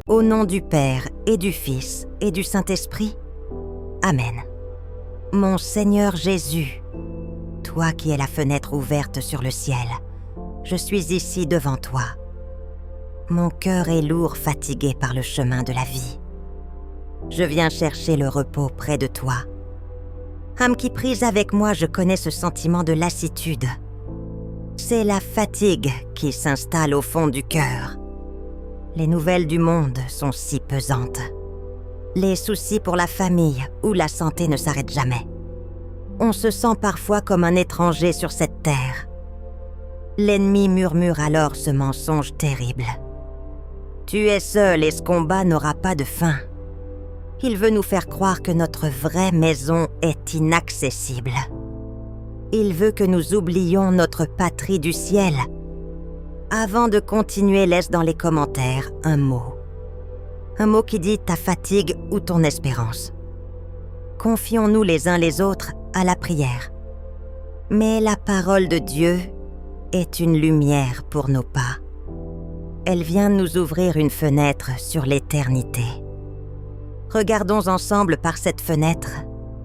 Au nom du Père et du Fils et du Saint-Esprit. Amen. Mon Seigneur Jésus, toi qui es la fenêtre ouverte sur le ciel, je suis ici devant toi. Mon cœur est lourd, fatigué par le chemin de la vie. Je viens chercher le repos près de toi. Âme qui prise avec moi, je connais ce sentiment de lassitude. C'est la fatigue qui s'installe au fond du cœur. Les nouvelles du monde sont si pesantes. Les soucis pour la famille ou la santé ne s'arrêtent jamais. On se sent parfois comme un étranger sur cette terre. L'ennemi murmure alors ce mensonge terrible. Tu es seul et ce combat n'aura pas de fin. Il veut nous faire croire que notre vraie maison est inaccessible. Il veut que nous oublions notre patrie du ciel. Avant de continuer, laisse dans les commentaires un mot. Un mot qui dit ta fatigue ou ton espérance. Confions-nous les uns les autres à la prière. Mais la parole de Dieu est une lumière pour nos pas. Elle vient nous ouvrir une fenêtre sur l'éternité. Regardons ensemble par cette fenêtre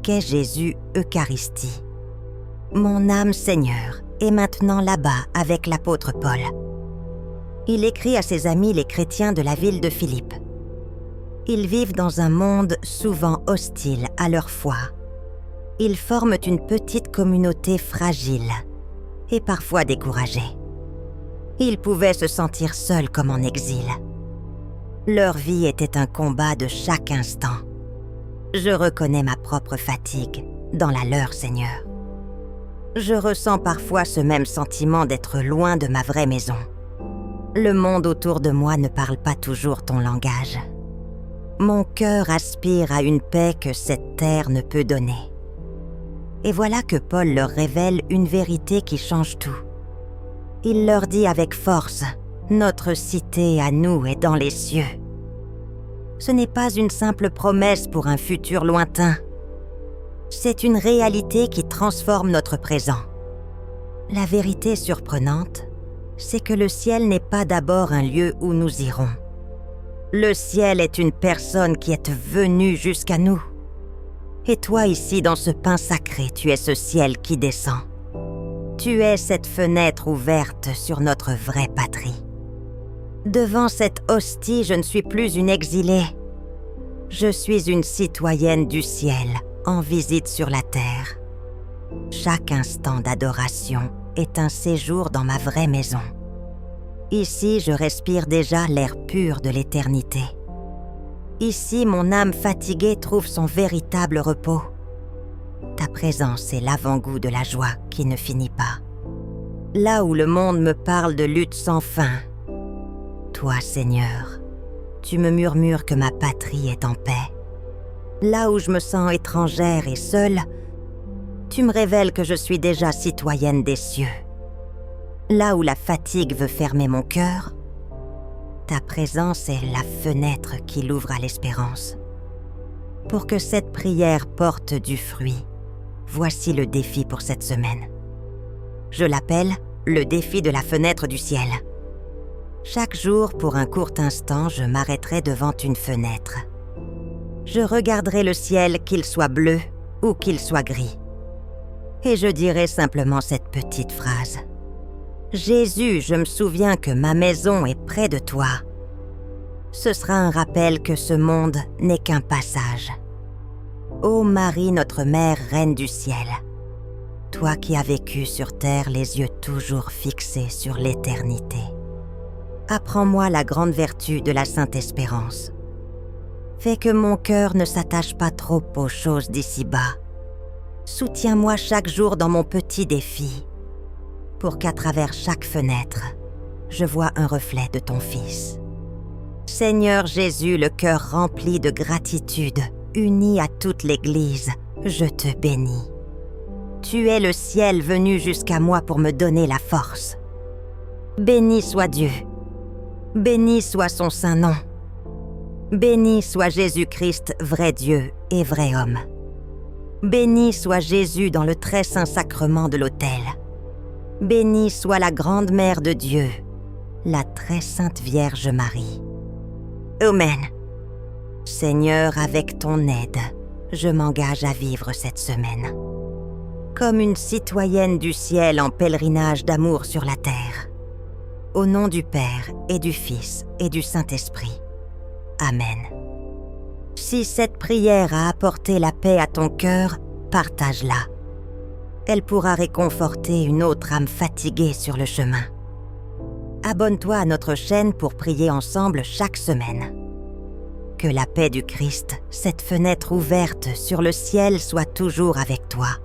qu'est Jésus Eucharistie. Mon âme Seigneur est maintenant là-bas avec l'apôtre Paul. Il écrit à ses amis les chrétiens de la ville de Philippe. Ils vivent dans un monde souvent hostile à leur foi. Ils forment une petite communauté fragile et parfois découragée. Ils pouvaient se sentir seuls comme en exil. Leur vie était un combat de chaque instant. Je reconnais ma propre fatigue dans la leur, Seigneur. Je ressens parfois ce même sentiment d'être loin de ma vraie maison. Le monde autour de moi ne parle pas toujours ton langage. Mon cœur aspire à une paix que cette terre ne peut donner. Et voilà que Paul leur révèle une vérité qui change tout. Il leur dit avec force, « Notre cité à nous est dans les cieux. » Ce n'est pas une simple promesse pour un futur lointain. C'est une réalité qui transforme notre présent. La vérité surprenante, c'est que le ciel n'est pas d'abord un lieu où nous irons. Le ciel est une personne qui est venue jusqu'à nous. Et toi ici, dans ce pain sacré, tu es ce ciel qui descend. Tu es cette fenêtre ouverte sur notre vraie patrie. Devant cette hostie, je ne suis plus une exilée. Je suis une citoyenne du ciel, en visite sur la terre. Chaque instant d'adoration est un séjour dans ma vraie maison. Ici, je respire déjà l'air pur de l'éternité. Ici, mon âme fatiguée trouve son véritable repos. Ta présence est l'avant-goût de la joie qui ne finit pas. Là où le monde me parle de lutte sans fin, toi, Seigneur, tu me murmures que ma patrie est en paix. Là où je me sens étrangère et seule, tu me révèles que je suis déjà citoyenne des cieux. Là où la fatigue veut fermer mon cœur, ta présence est la fenêtre qui l'ouvre à l'espérance. Pour que cette prière porte du fruit, voici le défi pour cette semaine. Je l'appelle le défi de la fenêtre du ciel. Chaque jour, pour un court instant, je m'arrêterai devant une fenêtre. Je regarderai le ciel, qu'il soit bleu ou qu'il soit gris. Et je dirai simplement cette petite phrase. Jésus, je me souviens que ma maison est près de toi. Ce sera un rappel que ce monde n'est qu'un passage. Ô Marie, notre mère, reine du ciel, toi qui as vécu sur terre les yeux toujours fixés sur l'éternité, apprends-moi la grande vertu de la Sainte Espérance. Fais que mon cœur ne s'attache pas trop aux choses d'ici-bas. Soutiens-moi chaque jour dans mon petit défi, pour qu'à travers chaque fenêtre, je vois un reflet de ton Fils. Seigneur Jésus, le cœur rempli de gratitude, uni à toute l'Église, je te bénis. Tu es le ciel venu jusqu'à moi pour me donner la force. Béni soit Dieu. Béni soit son saint nom. Béni soit Jésus-Christ, vrai Dieu et vrai homme. Béni soit Jésus dans le très saint sacrement de l'autel. Béni soit la grande mère de Dieu, la très sainte Vierge Marie. Amen. Seigneur, avec ton aide, je m'engage à vivre cette semaine comme une citoyenne du ciel en pèlerinage d'amour sur la terre. Au nom du Père et du Fils et du Saint-Esprit. Amen. Si cette prière a apporté la paix à ton cœur, partage-la. Elle pourra réconforter une autre âme fatiguée sur le chemin. Abonne-toi à notre chaîne pour prier ensemble chaque semaine. Que la paix du Christ, cette fenêtre ouverte sur le ciel, soit toujours avec toi.